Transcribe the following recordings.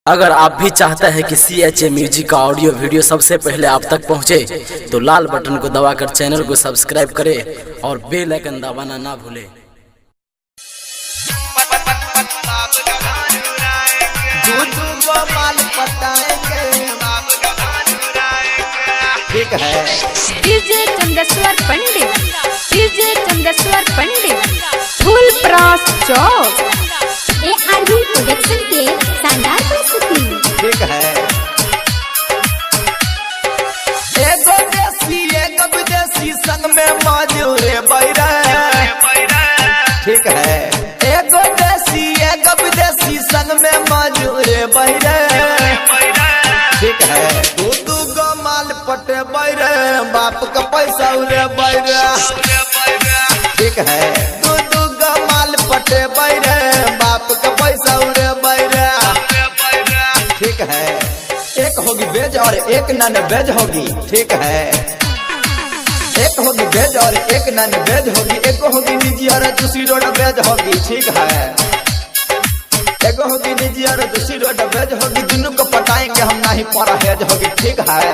अगर आप भी चाहते हैं कि CHA म्यूजिक का ऑडियो वीडियो सबसे पहले आप तक पहुंचे, तो लाल बटन को दबाकर चैनल को सब्सक्राइब करें और बेल आइकन दबाना ना भूलें। ठीक है। डीजे चंदेश्वर पंडित फुल प्रास चौक ARV प्रोडक्शन के शानदार प्रस्तुति। ठीक है। एगो विदेशी संग में मौजूद बैरा। ठीक है। एगो विदेशी संग में मौजूद बैरा। ठीक है। दू गो माल पटे बैरे, बाप का पैसा उड़े बैरा। ठीक है। दू गो माल पटे बैरे, बाप का पैसा उड़े बैरा। ठीक है। एक होगी वेज और एक नॉन वेज होगी। ठीक है। एक होगी वेज और एक नॉन वेज होगी। एक होगी निजी और दूसरी रोड वेज होगी। ठीक है। एक होगी निजी और दूसरी रोड वेज होगी। दोनों को पटाएंगे हम, नहीं परहेज होगी। ठीक है।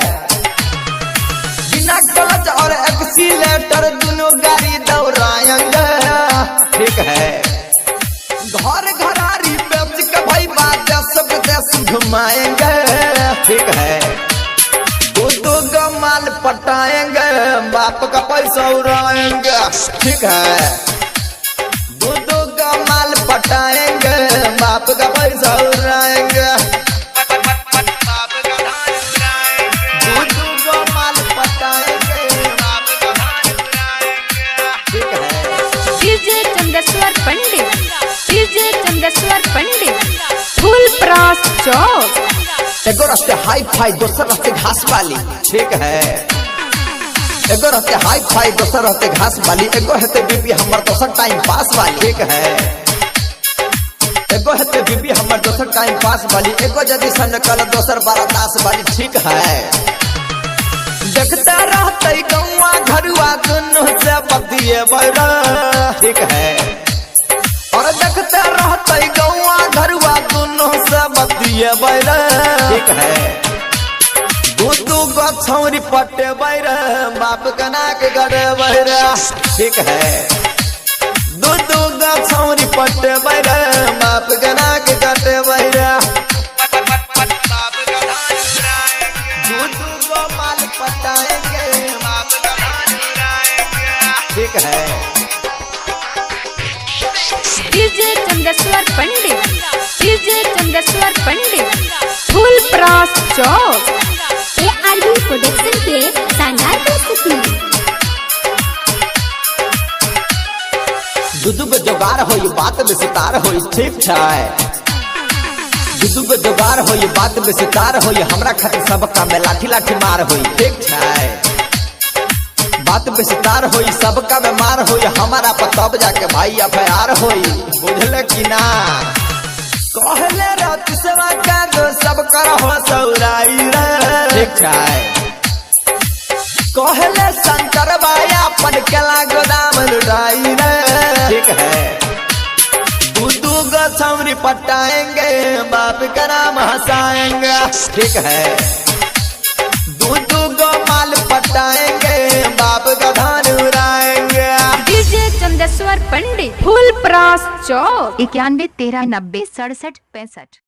बिना क्लच और एक्सीलेटर दोनों गाड़ी दौड़ाएंगे। ठीक है। घर घरारी बेच के भाई बात सब देश घुमाएंगे। ठीक है। दो गो माल पटाएंगे, बाप का पैसा उड़ाएंगे। ठीक है। दो गो माल पटाएंगे, बाप का पैसा उड़ाएंगे। दो गो माल पटाएंगे, बाप का ठीक है। डीजे चंदेश्वर पंडित फुल प्रास चौक। एगो रास्ते हाई फाई, दूसरा रास्ते घास वाली। ठीक है। एगो रास्ते हाई फाई, दूसरा रास्ते घास वाली। एगो हेते बीबी हमर दोसर टाइम पास वाली। ठीक है। एगो हेते बीबी हमर दोसर टाइम पास वाली। एगो जदी सन कल दोसर 12 दास वाली। ठीक है। देखता रहते गौवा घरुआ दुनू से बतिए बैरा। ठीक है। और देखते रहते गौवा घरुआ दुनू से बतिए बैरा। ठीक है। दू गो छौरी पटे बैरा, बाप कना के गड़े बैरा। ठीक है। दू गो छौरी पटे बैरा, बाप कना के गड़े बैरा। दू गो माल पटाएंगे, बाप ठीक है। डीजे चंदेश्वर पंडित फुल प्रास चौक ARV प्रोडक्शन के शानदार प्रस्तुति। दू गो जोगार हो बात में सितार हो। ठीक है। दू गो जोगार हो बात में सितार हो। हमरा खातिर सब काम में लाठी लाठी मार हो। ठीक है। बात में सितार हो, सब काम में मार हो। हमारा पतब जाके भाई FIR हो। बुझले कि ना? कहले रात सेवा का दो सब कर हो सौराई रे। ठीक है। कहले शंकर बाया अपन केला गोदाम लुटाई रे। ठीक है। दू गो छौरी पटाएंगे, बाप का नाम हंसाएंगे। ठीक है। दू गो माल पटाएंगे, बाप का धान उड़ाएंगे। डीजे चंदेश्वर पंडित फुल प्रास चौक 91 13 90 67 65।